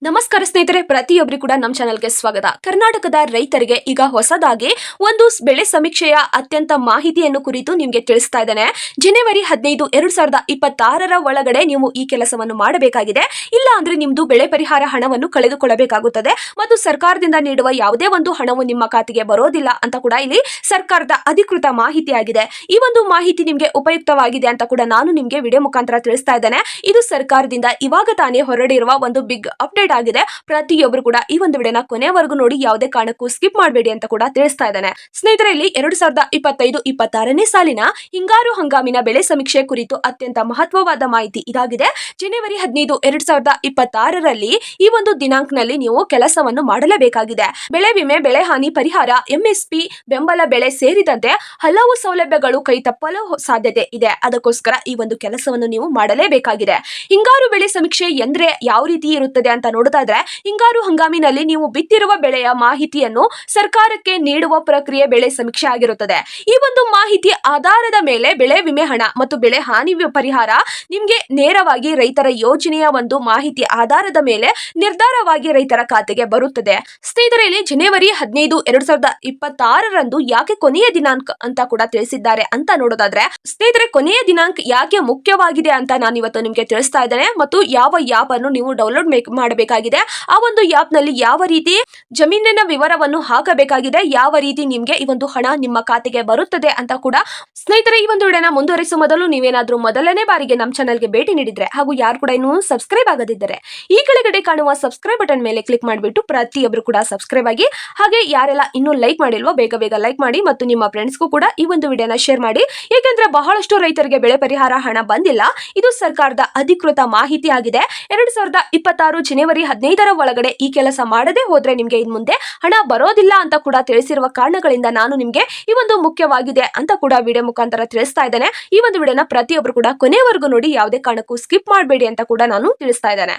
ನಮಸ್ಕಾರ ಸ್ನೇಹಿತರೆ, ಪ್ರತಿಯೊಬ್ಬರಿಗೂ ಕೂಡ ನಮ್ಮ ಚಾನೆಲ್ಗೆ ಸ್ವಾಗತ. ಕರ್ನಾಟಕದ ರೈತರಿಗೆ ಈಗ ಹೊಸದಾಗಿ ಒಂದು ಬೆಳೆ ಸಮೀಕ್ಷೆಯ ಅತ್ಯಂತ ಮಾಹಿತಿಯನ್ನು ಕುರಿತು ನಿಮಗೆ ತಿಳಿಸ್ತಾ ಇದ್ದೇನೆ. ಜನವರಿ 15, 2026 ಒಳಗಡೆ ನೀವು ಈ ಕೆಲಸವನ್ನು ಮಾಡಬೇಕಾಗಿದೆ. ಇಲ್ಲ ಅಂದ್ರೆ ನಿಮ್ದು ಬೆಳೆ ಪರಿಹಾರ ಹಣವನ್ನು ಕಳೆದುಕೊಳ್ಳಬೇಕಾಗುತ್ತದೆ ಮತ್ತು ಸರ್ಕಾರದಿಂದ ನೀಡುವ ಯಾವುದೇ ಒಂದು ಹಣವು ನಿಮ್ಮ ಖಾತೆಗೆ ಬರೋದಿಲ್ಲ ಅಂತ ಕೂಡ ಇಲ್ಲಿ ಸರ್ಕಾರದ ಅಧಿಕೃತ ಮಾಹಿತಿಯಾಗಿದೆ. ಈ ಒಂದು ಮಾಹಿತಿ ನಿಮಗೆ ಉಪಯುಕ್ತವಾಗಿದೆ ಅಂತ ಕೂಡ ನಾನು ನಿಮಗೆ ವಿಡಿಯೋ ಮುಖಾಂತರ ತಿಳಿಸ್ತಾ ಇದ್ದೇನೆ. ಇದು ಸರ್ಕಾರದಿಂದ ಇವಾಗ ತಾನೇ ಹೊರಡಿರುವ ಒಂದು ಬಿಗ್ ಅಪ್ಡೇಟ್ ಆಗಿದೆ. ಪ್ರತಿಯೊಬ್ಬರು ಕೂಡ ಈ ಒಂದು ವಿಡಿಯೋನ ಕೊನೆವರೆಗೂ ನೋಡಿ, ಯಾವುದೇ ಕಾರಣಕ್ಕೂ ಸ್ಕಿಪ್ ಮಾಡಬೇಡಿ ಅಂತ ಕೂಡ ತಿಳಿಸ್ತಾ ಇದ್ದಾನೆ. ಸ್ನೇಹಿತರೆ, ಇಲ್ಲಿ 2025-26ನೇ ಸಾಲಿನ ಹಿಂಗಾರು ಹಂಗಾಮಿನ ಬೆಳೆ ಸಮೀಕ್ಷೆ ಕುರಿತು ಅತ್ಯಂತ ಮಹತ್ವವಾದ ಮಾಹಿತಿ ಇದಾಗಿದೆ. ಜನವರಿ 15, 2026ರಲ್ಲಿ ಈ ಒಂದು ದಿನಾಂಕನಲ್ಲಿ ನೀವು ಕೆಲಸವನ್ನು ಮಾಡಲೇಬೇಕಾಗಿದೆ. ಬೆಳೆ ವಿಮೆ, ಬೆಳೆ ಹಾನಿ ಪರಿಹಾರ, ಎಂಎಸ್ಪಿ, ಬೆಂಬಲ ಬೆಲೆ ಸೇರಿದಂತೆ ಹಲವು ಸೌಲಭ್ಯಗಳು ಕೈ ತಪ್ಪಲು ಸಾಧ್ಯತೆ ಇದೆ. ಅದಕ್ಕೋಸ್ಕರ ಈ ಒಂದು ಕೆಲಸವನ್ನು ನೀವು ಮಾಡಲೇಬೇಕಾಗಿದೆ. ಹಿಂಗಾರು ಬೆಳೆ ಸಮೀಕ್ಷೆ ಎಂದ್ರೆ ಯಾವ ರೀತಿ ಇರುತ್ತದೆ ಅಂತ ನೋಡೋದಾದ್ರೆ, ಹಿಂಗಾರು ಹಂಗಾಮಿನಲ್ಲಿ ನೀವು ಬಿತ್ತಿರುವ ಬೆಳೆಯ ಮಾಹಿತಿಯನ್ನು ಸರ್ಕಾರಕ್ಕೆ ನೀಡುವ ಪ್ರಕ್ರಿಯೆ ಬೆಳೆ ಸಮೀಕ್ಷೆ ಆಗಿರುತ್ತದೆ. ಈ ಒಂದು ಮಾಹಿತಿ ಆಧಾರದ ಮೇಲೆ ಬೆಳೆ ವಿಮೆ ಹಣ ಮತ್ತು ಬೆಳೆ ಹಾನಿ ಪರಿಹಾರ ನಿಮ್ಗೆ ನೇರವಾಗಿ ರೈತರ ಯೋಜನೆಯ ಒಂದು ಮಾಹಿತಿ ಆಧಾರದ ಮೇಲೆ ನಿರ್ಧಾರವಾಗಿ ರೈತರ ಖಾತೆಗೆ ಬರುತ್ತದೆ. ಸ್ನೇಹಿತರೆ, ಇಲ್ಲಿ ಜನವರಿ 15, 2026ರಂದು ಯಾಕೆ ಕೊನೆಯ ದಿನಾಂಕ ಅಂತ ಕೂಡ ತಿಳಿಸಿದ್ದಾರೆ ಅಂತ ನೋಡೋದಾದ್ರೆ, ಸ್ನೇಹಿತರೆ, ಕೊನೆಯ ದಿನಾಂಕ ಯಾಕೆ ಮುಖ್ಯವಾಗಿದೆ ಅಂತ ನಾನು ಇವತ್ತು ನಿಮ್ಗೆ ತಿಳಿಸ್ತಾ ಇದ್ದೇನೆ. ಮತ್ತು ಯಾವ ಆಪ್ ಅನ್ನು ನೀವು ಡೌನ್ಲೋಡ್ ಮಾಡಬೇಕಾಗಿದೆ, ಆ ಒಂದು ಆಪ್ ನಲ್ಲಿ ಯಾವ ರೀತಿ ಜಮೀನಿನ ವಿವರವನ್ನು ಹಾಕಬೇಕಾಗಿದೆ, ಯಾವ ರೀತಿ ನಿಮ್ಗೆ ಈ ಒಂದು ಹಣ ನಿಮ್ಮ ಖಾತೆಗೆ ಬರುತ್ತದೆ ಅಂತ ಕೂಡ. ಸ್ನೇಹಿತರೆ, ಈ ಒಂದು ವಿಡಿಯೋನ ಮುಂದುವರಿಸುವ ಮೊದಲು ನೀವೇನಾದ್ರೂ ಮೊದಲನೇ ಬಾರಿಗೆ ನಮ್ಮ ಚಾನಲ್ಗೆ ಭೇಟಿ ನೀಡಿದ್ರೆ ಹಾಗೂ ಯಾರು ಕೂಡ ಇನ್ನೂ ಸಬ್ಸ್ಕ್ರೈಬ್ ಆಗದಿದ್ದರೆ ಈ ಕೆಳಗಡೆ ಕಾಣುವ ಸಬ್ಸ್ಕ್ರೈಬ್ ಬಟನ್ ಮೇಲೆ ಕ್ಲಿಕ್ ಮಾಡಿಬಿಟ್ಟು ಪ್ರತಿಯೊಬ್ಬರು ಕೂಡ ಸಬ್ಸ್ಕ್ರೈಬ್ ಆಗಿ, ಹಾಗೆ ಯಾರೆಲ್ಲ ಇನ್ನೂ ಲೈಕ್ ಮಾಡಿಲ್ವೋ ಬೇಗ ಬೇಗ ಲೈಕ್ ಮಾಡಿ ಮತ್ತು ನಿಮ್ಮ ಫ್ರೆಂಡ್ಸ್ಗೂ ಕೂಡ ಈ ಒಂದು ವಿಡಿಯೋನ ಶೇರ್ ಮಾಡಿ. ಏಕೆಂದ್ರೆ ಬಹಳಷ್ಟು ರೈತರಿಗೆ ಬೆಳೆ ಪರಿಹಾರ ಹಣ ಬಂದಿಲ್ಲ. ಇದು ಸರ್ಕಾರದ ಅಧಿಕೃತ ಮಾಹಿತಿ ಆಗಿದೆ. 2026 ಜನವರಿ 15ರ ಒಳಗಡೆ ಈ ಕೆಲಸ ಮಾಡದೆ ಹೋದ್ರೆ ನಿಮ್ಗೆ ಇನ್ ಮುಂದೆ ಹಣ ಬರೋದಿಲ್ಲ ಅಂತ ಕೂಡ ತಿಳಿಸಿರುವ ಕಾರಣಗಳಿಂದ ನಾನು ನಿಮ್ಗೆ ಈ ಒಂದು ಮುಖ್ಯವಾಗಿದೆ ಅಂತ ಕೂಡ ವಿಡಿಯೋ ಮುಖಾಂತರ ತಿಳಿಸ್ತಾ ಇದ್ದೇನೆ. ಈ ಒಂದು ವಿಡಿಯೋನ ಪ್ರತಿಯೊಬ್ಬರು ಕೂಡ ಕೊನೆವರೆಗೂ ನೋಡಿ, ಯಾವುದೇ ಕಾರಣಕ್ಕೂ ಸ್ಕಿಪ್ ಮಾಡಬೇಡಿ ಅಂತ ಕೂಡ ನಾನು ತಿಳಿಸ್ತಾ ಇದ್ದೇನೆ.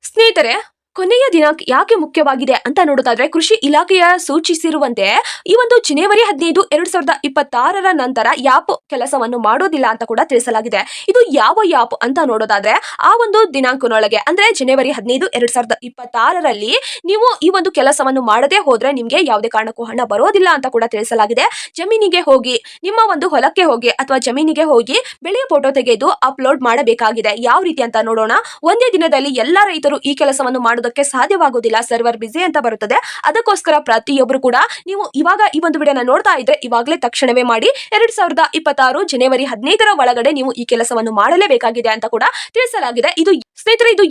ಸ್ನೇಹಿತರೆ, ಕೊನೆಯ ದಿನಾಂಕ ಯಾಕೆ ಮುಖ್ಯವಾಗಿದೆ ಅಂತ ನೋಡೋದಾದ್ರೆ, ಕೃಷಿ ಇಲಾಖೆಯ ಸೂಚಿಸಿರುವಂತೆ ಈ ಒಂದು ಜನವರಿ 15, 2026ರ ನಂತರ ಯಾಪ್ ಕೆಲಸವನ್ನು ಮಾಡೋದಿಲ್ಲ ಅಂತ ಕೂಡ ತಿಳಿಸಲಾಗಿದೆ. ಇದು ಯಾವ ಯಾಪ್ ಅಂತ ನೋಡೋದಾದ್ರೆ, ಆ ಒಂದು ದಿನಾಂಕನೊಳಗೆ ಅಂದ್ರೆ ಜನವರಿ 15, 2026ರಲ್ಲಿ ನೀವು ಈ ಒಂದು ಕೆಲಸವನ್ನು ಮಾಡದೆ ಹೋದ್ರೆ ನಿಮ್ಗೆ ಯಾವುದೇ ಕಾರಣಕ್ಕೂ ಹಣ ಬರೋದಿಲ್ಲ ಅಂತ ಕೂಡ ತಿಳಿಸಲಾಗಿದೆ. ಜಮೀನಿಗೆ ಹೋಗಿ, ನಿಮ್ಮ ಒಂದು ಹೊಲಕ್ಕೆ ಹೋಗಿ ಅಥವಾ ಜಮೀನಿಗೆ ಹೋಗಿ ಬೆಳೆಯ ಫೋಟೋ ತೆಗೆದು ಅಪ್ಲೋಡ್ ಮಾಡಬೇಕಾಗಿದೆ. ಯಾವ ರೀತಿ ಅಂತ ನೋಡೋಣ. ಒಂದೇ ದಿನದಲ್ಲಿ ಎಲ್ಲಾ ರೈತರು ಈ ಕೆಲಸವನ್ನು ಮಾಡೋದಕ್ಕೆ ಸಾಧ್ಯವಾಗುವುದಿಲ್ಲ, ಸರ್ವರ್ ಬಿಸಿ ಅಂತ ಬರುತ್ತದೆ. ಅದಕ್ಕೋಸ್ಕರ ಪ್ರತಿಯೊಬ್ಬರು ಕೂಡ ನೀವು ಇವಾಗ ಈ ಒಂದು ವಿಡಿಯೋನ ನೋಡ್ತಾ ಇದ್ರೆ ಇವಾಗಲೇ ತಕ್ಷಣವೇ ಮಾಡಿ. 2026 ಜನವರಿ 15ರ ಒಳಗಡೆ ನೀವು ಈ ಕೆಲಸವನ್ನು ಮಾಡಲೇಬೇಕಾಗಿದೆ ಅಂತ ಕೂಡ ತಿಳಿಸಲಾಗಿದೆ. ಇದು ಸ್ನೇಹಿತರೆ, ಇದು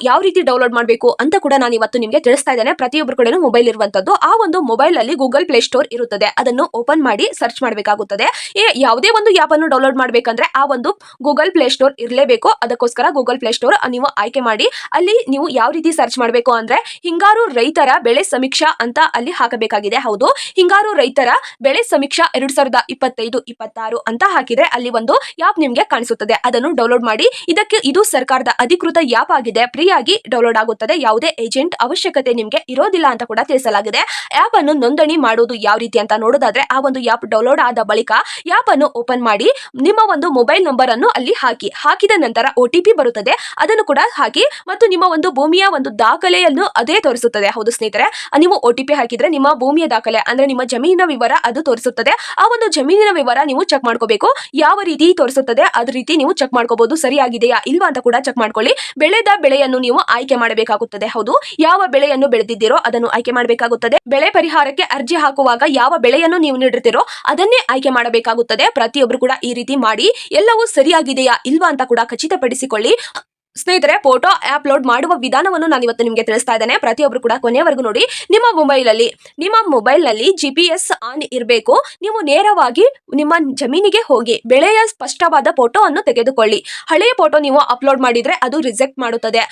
ಯಾವ ರೀತಿ ಡೌನ್ಲೋಡ್ ಮಾಡಬೇಕು ಅಂತ ಕೂಡ ನಾನು ಇವತ್ತು ನಿಮಗೆ ತಿಳಿಸ್ತಾ ಇದ್ದೇನೆ. ಪ್ರತಿಯೊಬ್ಬರು ಕೂಡ ಮೊಬೈಲ್ ಇರುವಂತದ್ದು, ಆ ಒಂದು ಮೊಬೈಲ್ ಅಲ್ಲಿ ಗೂಗಲ್ ಪ್ಲೇ ಸ್ಟೋರ್ ಇರುತ್ತದೆ. ಅದನ್ನು ಓಪನ್ ಮಾಡಿ ಸರ್ಚ್ ಮಾಡಬೇಕಾಗುತ್ತದೆ. ಯಾವುದೇ ಒಂದು ಆಪ್ ಅನ್ನು ಡೌನ್ಲೋಡ್ ಮಾಡಬೇಕಂದ್ರೆ ಆ ಒಂದು ಗೂಗಲ್ ಪ್ಲೇ ಸ್ಟೋರ್ ಇರಲೇಬೇಕು. ಅದಕ್ಕೋಸ್ಕರ ಗೂಗಲ್ ಪ್ಲೇ ಸ್ಟೋರ್ ನೀವು ಆಯ್ಕೆ ಮಾಡಿ. ಅಲ್ಲಿ ನೀವು ಯಾವ ರೀತಿ ಸರ್ಚ್ ಮಾಡಬೇಕು ಅಂದ್ರೆ, ಹಿಂಗಾರು ರೈತರ ಬೆಳೆ ಸಮೀಕ್ಷಾ ಅಂತ ಅಲ್ಲಿ ಹಾಕಬೇಕಾಗಿದೆ. ಹೌದು, ಹಿಂಗಾರು ರೈತರ ಬೆಳೆ ಸಮೀಕ್ಷಾ 2025-26 ಅಂತ ಹಾಕಿದ್ರೆ ಅಲ್ಲಿ ಒಂದು ಆಪ್ ನಿಮ್ಗೆ ಕಾಣಿಸುತ್ತದೆ. ಅದನ್ನು ಡೌನ್ಲೋಡ್ ಮಾಡಿ. ಇದು ಸರ್ಕಾರದ ಅಧಿಕೃತ ಆಪ್ ಆಗಿದೆ. ಫ್ರೀ ಆಗಿ ಡೌನ್ಲೋಡ್ ಆಗುತ್ತದೆ. ಯಾವುದೇ ಏಜೆಂಟ್ ಅವಶ್ಯಕತೆ ನಿಮ್ಗೆ ಇರೋದಿಲ್ಲ ಅಂತ ಕೂಡ ತಿಳಿಸಲಾಗಿದೆ. ಆಪ್ ಅನ್ನು ನೋಂದಣಿ ಮಾಡೋದು ಯಾವ ರೀತಿ ಅಂತ ನೋಡೋದಾದ್ರೆ, ಆ ಒಂದು ಆಪ್ ಡೌನ್ಲೋಡ್ ಆದ ಬಳಿಕ ಆಪ್ ಅನ್ನು ಓಪನ್ ಮಾಡಿ ನಿಮ್ಮ ಒಂದು ಮೊಬೈಲ್ ನಂಬರ್ ಅನ್ನು ಅಲ್ಲಿ ಹಾಕಿದ ನಂತರ OTP ಬರುತ್ತದೆ. ಅದನ್ನು ಕೂಡ ಹಾಕಿ ಮತ್ತು ನಿಮ್ಮ ಒಂದು ಭೂಮಿಯ ಒಂದು ದಾಖಲೆಯನ್ನು ಅದೇ ತೋರಿಸುತ್ತದೆ. ಹೌದು ಸ್ನೇಹಿತರೆ, ನೀವು OTP ಹಾಕಿದ್ರೆ ನಿಮ್ಮ ಭೂಮಿಯ ದಾಖಲೆ ಅಂದ್ರೆ ನಿಮ್ಮ ಜಮೀನಿನ ವಿವರ ಅದು ತೋರಿಸುತ್ತದೆ. ಆ ಒಂದು ಜಮೀನಿನ ವಿವರ ನೀವು ಚೆಕ್ ಮಾಡ್ಕೋಬೇಕು. ಯಾವ ರೀತಿ ತೋರಿಸುತ್ತದೆ ಅದೇ ರೀತಿ ನೀವು ಚೆಕ್ ಮಾಡ್ಕೋಬಹುದು. ಸರಿಯಾಗಿದೆಯಾ ಇಲ್ವಾ ಅಂತ ಕೂಡ ಚೆಕ್ ಮಾಡ್ಕೊಳ್ಳಿ. ಬೆಳೆದ ಬೆಳೆಯನ್ನು ನೀವು ಆಯ್ಕೆ ಮಾಡಬೇಕಾಗುತ್ತದೆ. ಹೌದು, ಯಾವ ಬೆಳೆಯನ್ನು ಬೆಳೆದಿದ್ದೀರೋ ಅದನ್ನು ಆಯ್ಕೆ ಮಾಡಬೇಕಾಗುತ್ತದೆ. ಬೆಳೆ ಪರಿಹಾರಕ್ಕೆ ಅರ್ಜಿ ಹಾಕುವಾಗ ಯಾವ ಬೆಳೆಯನ್ನು ನೀವು ನೀಡಿರ್ತೀರೋ ಅದನ್ನೇ ಆಯ್ಕೆ ಮಾಡಬೇಕಾಗುತ್ತದೆ. ಪ್ರತಿಯೊಬ್ಬರು ಕೂಡ ಈ ರೀತಿ ಮಾಡಿ. ಎಲ್ಲವೂ ಸರಿಯಾಗಿದೆಯಾ ಇಲ್ವಾ ಅಂತ ಕೂಡ ಖಚಿತಪಡಿಸಿಕೊಳ್ಳಿ. ಸ್ನೇಹಿತರೆ, ಫೋಟೋ ಅಪ್ಲೋಡ್ ಮಾಡುವ ವಿಧಾನವನ್ನು ನಾನು ಇವತ್ತು ನಿಮಗೆ ತಿಳಿಸ್ತಾ ಇದ್ದೇನೆ. ಪ್ರತಿಯೊಬ್ಬರು ಕೂಡ ಕೊನೆಯವರೆಗೂ ನೋಡಿ. ನಿಮ್ಮ ಮೊಬೈಲ್ ನಲ್ಲಿ GPS ಆನ್ ಇರಬೇಕು. ನೀವು ನೇರವಾಗಿ ನಿಮ್ಮ ಜಮೀನಿಗೆ ಹೋಗಿ ಬೆಳೆಯ ಸ್ಪಷ್ಟವಾದ ಫೋಟೋ ಅನ್ನು ತೆಗೆದುಕೊಳ್ಳಿ. ಹಳೆಯ ಫೋಟೋ ನೀವು ಅಪ್ಲೋಡ್ ಮಾಡಿದ್ರೆ ಅದು ರಿಜೆಕ್ಟ್ ಮಾಡುತ್ತದೆ.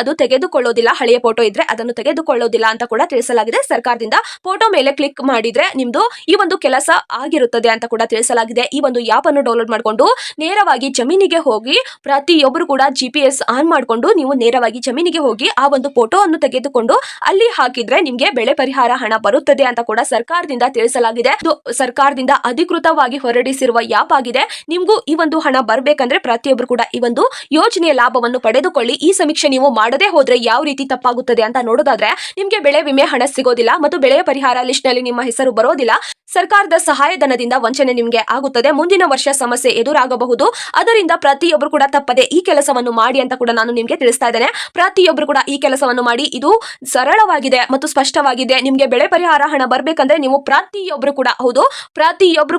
ಅದು ತೆಗೆದುಕೊಳ್ಳೋದಿಲ್ಲ. ಹಳೆಯ ಫೋಟೋ ಇದ್ರೆ ಅದನ್ನು ತೆಗೆದುಕೊಳ್ಳೋದಿಲ್ಲ ಅಂತ ಕೂಡ ತಿಳಿಸಲಾಗಿದೆ ಸರ್ಕಾರದಿಂದ. ಫೋಟೋ ಮೇಲೆ ಕ್ಲಿಕ್ ಮಾಡಿದ್ರೆ ನಿಮ್ದು ಈ ಒಂದು ಕೆಲಸ ಆಗಿರುತ್ತದೆ ಅಂತ ಕೂಡ ತಿಳಿಸಲಾಗಿದೆ. ಈ ಒಂದು ಆಪ್ ಅನ್ನು ಡೌನ್ಲೋಡ್ ಮಾಡಿಕೊಂಡು ನೇರವಾಗಿ ಜಮೀನಿಗೆ ಹೋಗಿ ಪ್ರತಿಯೊಬ್ಬರು ಕೂಡ GPS GPS ಆನ್ ಮಾಡಿಕೊಂಡು ನೀವು ನೇರವಾಗಿ ಜಮೀನಿಗೆ ಹೋಗಿ ಆ ಒಂದು ಫೋಟೋವನ್ನು ತೆಗೆದುಕೊಂಡು ಅಲ್ಲಿ ಹಾಕಿದ್ರೆ ನಿಮ್ಗೆ ಬೆಳೆ ಪರಿಹಾರ ಹಣ ಬರುತ್ತದೆ ಅಂತ ಕೂಡ ಸರ್ಕಾರದಿಂದ ತಿಳಿಸಲಾಗಿದೆ. ಇದು ಸರ್ಕಾರದಿಂದ ಅಧಿಕೃತವಾಗಿ ಹೊರಡಿಸಿರುವ ಆಪ್ ಆಗಿದೆ. ನಿಮ್ಗೂ ಈ ಒಂದು ಹಣ ಬರ್ಬೇಕಂದ್ರೆ ಪ್ರತಿಯೊಬ್ರು ಕೂಡ ಈ ಒಂದು ಯೋಜನೆಯ ಲಾಭವನ್ನು ಪಡೆದುಕೊಳ್ಳಿ. ಈ ಸಮೀಕ್ಷೆ ನೀವು ಮಾಡದೇ ಹೋದ್ರೆ ಯಾವ ರೀತಿ ತಪ್ಪಾಗುತ್ತದೆ ಅಂತ ನೋಡೋದಾದ್ರೆ ನಿಮ್ಗೆ ಬೆಳೆ ವಿಮೆ ಹಣ ಸಿಗೋದಿಲ್ಲ ಮತ್ತು ಬೆಳೆಯ ಪರಿಹಾರ ಲಿಸ್ಟ್ ನಲ್ಲಿ ನಿಮ್ಮ ಹೆಸರು ಬರೋದಿಲ್ಲ. ಸರ್ಕಾರದ ಸಹಾಯಧನದಿಂದ ವಂಚನೆ ನಿಮ್ಗೆ ಆಗುತ್ತದೆ. ಮುಂದಿನ ವರ್ಷ ಸಮಸ್ಯೆ ಎದುರಾಗಬಹುದು. ಅದರಿಂದ ಪ್ರತಿಯೊಬ್ಬರು ಕೂಡ ತಪ್ಪದೆ ಈ ಕೆಲಸವನ್ನು ಮಾಡಿ ಅಂತ ಕೂಡ ನಾನು ನಿಮ್ಗೆ ತಿಳಿಸ್ತಾ ಇದ್ದೇನೆ. ಪ್ರತಿಯೊಬ್ಬರು ಕೂಡ ಈ ಕೆಲಸವನ್ನು ಮಾಡಿ. ಇದು ಸರಳವಾಗಿದೆ ಮತ್ತು ಸ್ಪಷ್ಟವಾಗಿದೆ. ನಿಮ್ಗೆ ಬೆಳೆ ಪರಿಹಾರ ಹಣ ಬರ್ಬೇಕಂದ್ರೆ ನೀವು ಪ್ರತಿಯೊಬ್ಬರು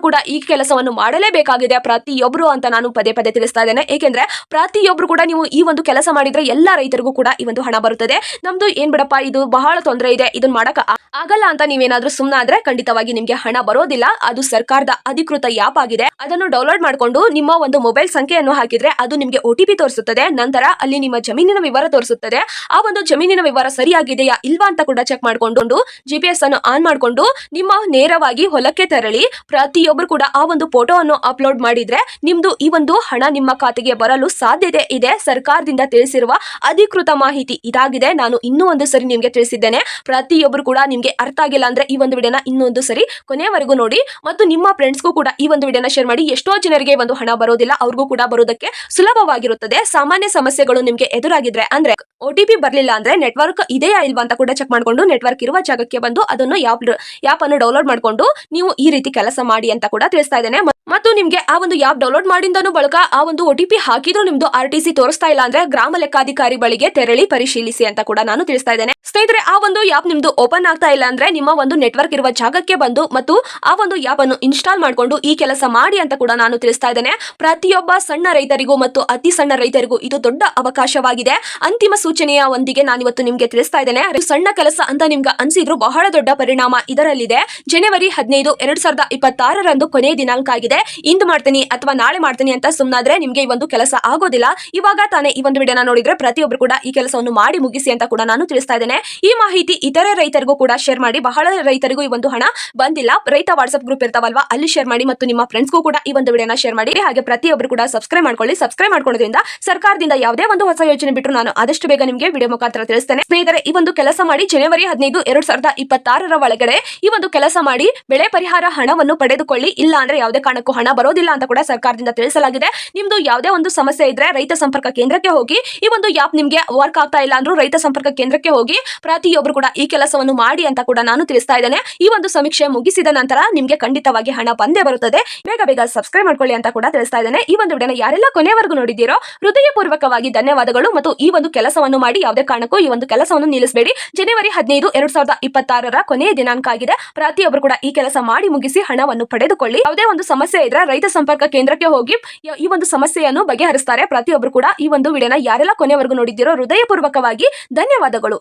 ಕೂಡ ಈ ಕೆಲಸವನ್ನು ಮಾಡಲೇಬೇಕಾಗಿದೆ. ಪ್ರತಿಯೊಬ್ಬರು ಅಂತ ನಾನು ಪದೇ ಪದೇ ತಿಳಿಸ್ತಾ ಇದ್ದೇನೆ. ಏಕೆಂದ್ರೆ ಪ್ರತಿಯೊಬ್ಬರು ಕೂಡ ನೀವು ಈ ಒಂದು ಕೆಲಸ ಮಾಡಿದ್ರೆ ಎಲ್ಲಾ ರೈತರಿಗೂ ಕೂಡ ಈ ಒಂದು ಹಣ ಬರುತ್ತದೆ. ನಮ್ದು ಏನ್ ಬಿಡಪ್ಪ ಇದು ಬಹಳ ತೊಂದರೆ ಇದೆ, ಇದನ್ನ ಮಾಡಕ ಆಗಲ್ಲ ಅಂತ ನೀವೇನಾದ್ರೂ ಸುಮ್ಮನಾದ್ರೆ ಖಂಡಿತವಾಗಿ ನಿಮ್ಗೆ ಹಣ ಬರೋದಿಲ್ಲ. ಅದು ಸರ್ಕಾರದ ಅಧಿಕೃತ ಆಪ್ ಆಗಿದೆ. ಅದನ್ನು ಡೌನ್ಲೋಡ್ ಮಾಡಿಕೊಂಡು ನಿಮ್ಮ ಒಂದು ಮೊಬೈಲ್ ಸಂಖ್ಯೆಯನ್ನು ಹಾಕಿದ್ರೆ ಅದು ನಿಮ್ಗೆ OTP ತೋರಿಸುತ್ತದೆ. ನಂತರ ಅಲ್ಲಿ ನಿಮ್ಮ ಜಮೀನಿನ ವಿವರ ತೋರಿಸುತ್ತದೆ. ಆ ಒಂದು ಜಮೀನಿನ ವಿವರ ಸರಿಯಾಗಿದೆಯಾ ಇಲ್ವಾ ಅಂತ ಕೂಡ ಚೆಕ್ ಮಾಡ್ಕೊಂಡು GPS ಅನ್ನು ಆನ್ ಮಾಡಿಕೊಂಡು ನಿಮ್ಮ ನೇರವಾಗಿ ಹೊಲಕ್ಕೆ ತೆರಳಿ ಪ್ರತಿಯೊಬ್ಬರು ಕೂಡ ಆ ಒಂದು ಫೋಟೋವನ್ನು ಅಪ್ಲೋಡ್ ಮಾಡಿದ್ರೆ ನಿಮ್ದು ಈ ಒಂದು ಹಣ ನಿಮ್ಮ ಖಾತೆಗೆ ಬರಲು ಸಾಧ್ಯತೆ ಇದೆ. ಸರ್ಕಾರದಿಂದ ತಿಳಿಸಿರುವ ಅಧಿಕೃತ ಮಾಹಿತಿ ಇದಾಗಿದೆ. ನಾನು ಇನ್ನೂ ಒಂದು ಸರಿ ನಿಮ್ಗೆ ತಿಳಿಸಿದ್ದೇನೆ. ಪ್ರತಿಯೊಬ್ಬರು ಕೂಡ ನಿಮ್ಗೆ ಅರ್ಥ ಆಗಿಲ್ಲ ಅಂದ್ರೆ ಈ ಒಂದು ವಿಡಿಯೋನ ಇನ್ನೊಂದು ಸರಿ ಕೊನೆಯವರೆಗೂ ನೋಡಿ ಮತ್ತು ನಿಮ್ಮ ಫ್ರೆಂಡ್ಸ್ಗೂ ಕೂಡ ಈ ಒಂದು ವಿಡಿಯೋನ ಶೇರ್ ಮಾಡಿ. ಎಷ್ಟೋ ಜನರಿಗೆ ಒಂದು ಹಣ ಬರೋದಿಲ್ಲ, ಅವ್ರಿಗೂ ಕೂಡ ಬರೋದಕ್ಕೆ ಸುಲಭವಾಗಿರುತ್ತದೆ. ಸಾಮಾನ್ಯ ಸಮಸ್ಯೆಗಳು ನಿಮ್ಗೆ ಎದುರಾಗಿದ್ರೆ ಅಂದ್ರೆ OTP ಬರ್ಲಿಲ್ಲ ಅಂದ್ರೆ ನೆಟ್ವರ್ಕ್ ಇದೆಯಾ ಇಲ್ವಾ ಅಂತ ಕೂಡ ಚೆಕ್ ಮಾಡ್ಕೊಂಡು ನೆಟ್ವರ್ಕ್ ಇರುವ ಜಾಗಕ್ಕೆ ಬಂದು ಅದನ್ನು ಆಪ್ ಅನ್ನು ಡೌನ್ಲೋಡ್ ಮಾಡ್ಕೊಂಡು ನೀವು ಈ ರೀತಿ ಕೆಲಸ ಮಾಡಿ ಅಂತ ಕೂಡ ತಿಳಿಸ್ತಾ ಇದ್ದೇನೆ. ಮತ್ತು ನಿಮ್ಗೆ ಆ ಒಂದು ಆಪ್ ಡೌನ್ಲೋಡ್ ಮಾಡಿಂದನು ಬಳಕ ಆ ಒಂದು OTP ಹಾಕಿದ್ರು ನಿಮ್ದು RTC ತೋರಿಸ್ತಾ ಇಲ್ಲ ಅಂದ್ರೆ ಗ್ರಾಮ ಲೆಕ್ಕಾಧಿಕಾರಿ ಬಳಿಗೆ ತೆರಳಿ ಪರಿಶೀಲಿಸಿ ಅಂತ ಕೂಡ ನಾನು ತಿಳಿಸ್ತಾ ಇದ್ದೇನೆ. ಸ್ನೇಹಿತರೆ, ಆ ಒಂದು ಆಪ್ ನಿಮ್ದು ಓಪನ್ ಆಗ್ತಾ ಇಲ್ಲ ಅಂದ್ರೆ ನಿಮ್ಮ ಒಂದು ನೆಟ್ವರ್ಕ್ ಇರುವ ಜಾಗಕ್ಕೆ ಬಂದು ಮತ್ತು ಆ ಒಂದು ಆಪ್ ಅನ್ನು ಇನ್ಸ್ಟಾಲ್ ಮಾಡಿಕೊಂಡು ಈ ಕೆಲಸ ಮಾಡಿ ಅಂತ ಕೂಡ ನಾನು ತಿಳಿಸ್ತಾ ಇದ್ದೇನೆ. ಪ್ರತಿಯೊಬ್ಬ ಸಣ್ಣ ರೈತರಿಗೂ ಮತ್ತು ಅತಿ ಸಣ್ಣ ರೈತರಿಗೂ ಇದು ದೊಡ್ಡ ಅವಕಾಶವಾಗಿದೆ. ಅಂತಿಮ ಸೂಚನೆಯ ಒಂದಿಗೆ ನಾನಿವತ್ತು ನಿಮ್ಗೆ ತಿಳಿಸ್ತಾ ಇದ್ದೇನೆ. ಸಣ್ಣ ಕೆಲಸ ಅಂತ ನಿಮ್ಗೆ ಅನ್ಸಿದ್ರು ಬಹಳ ದೊಡ್ಡ ಪರಿಣಾಮ ಇದರಲ್ಲಿದೆ. ಜನವರಿ 15, 2026 ಕೊನೆಯ ದಿನಾಂಕ ಆಗಿದೆ. ಇಂದು ಮಾಡ್ತೀನಿ ಅಥವಾ ನಾಳೆ ಮಾಡ್ತೀನಿ ಅಂತ ಸುಮ್ಮನಾದ್ರೆ ನಿಮ್ಗೆ ಈ ಒಂದು ಕೆಲಸ ಆಗೋದಿಲ್ಲ. ಇವಾಗ ತಾನೇ ಈ ಒಂದು ವಿಡಿಯೋನ ನೋಡಿದ್ರೆ ಪ್ರತಿಯೊಬ್ಬರು ಕೂಡ ಈ ಕೆಲಸವನ್ನು ಮಾಡಿ ಮುಗಿಸಿ ಅಂತ ಕೂಡ ನಾನು ತಿಳಿಸ್ತಾ ಇದ್ದೇನೆ. ಈ ಮಾಹಿತಿ ಇತರೆ ರೈತರಿಗೂ ಕೂಡ ಶೇರ್ ಮಾಡಿ. ಬಹಳ ರೈತರಿಗೂ ಈ ಒಂದು ಹಣ ಬಂದಿಲ್ಲ. ರೈತ ವಾಟ್ಸ್ಆಪ್ ಗ್ರೂಪ್ ಇರ್ತಾವಲ್ವಾ, ಅಲ್ಲಿ ಶೇರ್ ಮಾಡಿ ಮತ್ತು ನಿಮ್ಮ ಫ್ರೆಂಡ್ಸ್ಗೂ ಕೂಡ ಈ ಒಂದು ವಿಡಿಯೋನ ಶೇರ್ ಮಾಡಿ. ಹಾಗೆ ಪ್ರತಿಯೊಬ್ಬರು ಕೂಡ ಸಬ್ಸ್ಕ್ರೈಬ್ ಮಾಡ್ಕೊಳ್ಳಿ. ಸಬ್ಸ್ಕ್ರೈಬ್ ಮಾಡ್ಕೊಳ್ಳೋದ್ರಿಂದ ಸರ್ಕಾರದಿಂದ ಯಾವುದೇ ಒಂದು ಹೊಸ ಯೋಜನೆ ಬಿಟ್ಟರು ನಾನು ಆದಷ್ಟು ಬೇಗ ನಿಮಗೆ ವಿಡಿಯೋ ಮುಖಾಂತರ ತಿಳಿಸ್ತೇನೆ. ಸ್ನೇಹಿತರೆ, ಈ ಒಂದು ಕೆಲಸ ಮಾಡಿ ಜನವರಿ 15, 2026 ಒಳಗಡೆ ಈ ಒಂದು ಕೆಲಸ ಮಾಡಿ ಬೆಳೆ ಪರಿಹಾರ ಹಣವನ್ನು ಪಡೆದುಕೊಳ್ಳಿ. ಇಲ್ಲ ಅಂದ್ರೆ ಯಾವುದೇ ಕಾರಣಕ್ಕೂ ಹಣ ಬರೋದಿಲ್ಲ ಅಂತ ಕೂಡ ಸರ್ಕಾರದಿಂದ ತಿಳಿಸಲಾಗಿದೆ. ನಿಮ್ದು ಯಾವುದೇ ಒಂದು ಸಮಸ್ಯೆ ಇದ್ರೆ ರೈತ ಸಂಪರ್ಕ ಕೇಂದ್ರಕ್ಕೆ ಹೋಗಿ. ಈ ಒಂದು ಆಪ್ ನಿಮ್ಗೆ ವರ್ಕ್ ಆಗ್ತಾ ಇಲ್ಲ ಅಂದ್ರೂ ರೈತ ಸಂಪರ್ಕ ಕೇಂದ್ರಕ್ಕೆ ಹೋಗಿ ಪ್ರತಿಯೊಬ್ಬರು ಕೂಡ ಈ ಕೆಲಸವನ್ನು ಮಾಡಿ ಅಂತ ಕೂಡ ನಾನು ತಿಳಿಸ್ತಾ ಇದ್ದೇನೆ. ಈ ಒಂದು ಸಮೀಕ್ಷೆ ಮುಗಿಸಿದ ನಂತರ ನಿಮ್ಗೆ ಖಂಡಿತವಾಗಿ ಹಣ ಬಂದೇ ಬರುತ್ತದೆ. ಬೇಗ ಸಬ್ಸ್ಕ್ರೈಬ್ ಮಾಡ್ಕೊಳ್ಳಿ ಅಂತ ಕೂಡ ತಿಳಿಸ್ತಾ ಇದ್ದೇನೆ. ಈ ಒಂದು ವಿಡಿಯೋನ ಯಾರೆಲ್ಲ ಕೊನೆವರೆಗೂ ನೋಡಿದ್ದೀರೋ ಹೃದಯಪೂರ್ವಕವಾಗಿ ಧನ್ಯವಾದಗಳು. ಮತ್ತು ಈ ಒಂದು ಕೆಲಸವನ್ನು ಮಾಡಿ. ಯಾವುದೇ ಕಾರಣಕ್ಕೂ ಈ ಒಂದು ಕೆಲಸವನ್ನು ನಿಲ್ಲಿಸಬೇಡಿ. ಜನವರಿ 15, 2026 ಕೊನೆಯ ದಿನಾಂಕ ಆಗಿದೆ. ಪ್ರತಿಯೊಬ್ಬರು ಕೂಡ ಈ ಕೆಲಸ ಮಾಡಿ ಮುಗಿಸಿ ಹಣವನ್ನು ಪಡೆದುಕೊಳ್ಳಿ. ಯಾವುದೇ ಒಂದು ಸಮಸ್ಯೆ ಇದ್ರೆ ರೈತ ಸಂಪರ್ಕ ಕೇಂದ್ರಕ್ಕೆ ಹೋಗಿ ಈ ಒಂದು ಸಮಸ್ಯೆಯನ್ನು ಬಗೆಹರಿಸ್ತಾರೆ. ಪ್ರತಿಯೊಬ್ಬರು ಕೂಡ ಈ ಒಂದು ವಿಡಿಯೋನ ಯಾರೆಲ್ಲ ಕೊನೆವರೆಗೂ ನೋಡಿದ್ದೀರೋ ಹೃದಯಪೂರ್ವಕವಾಗಿ ಧನ್ಯವಾದಗಳು.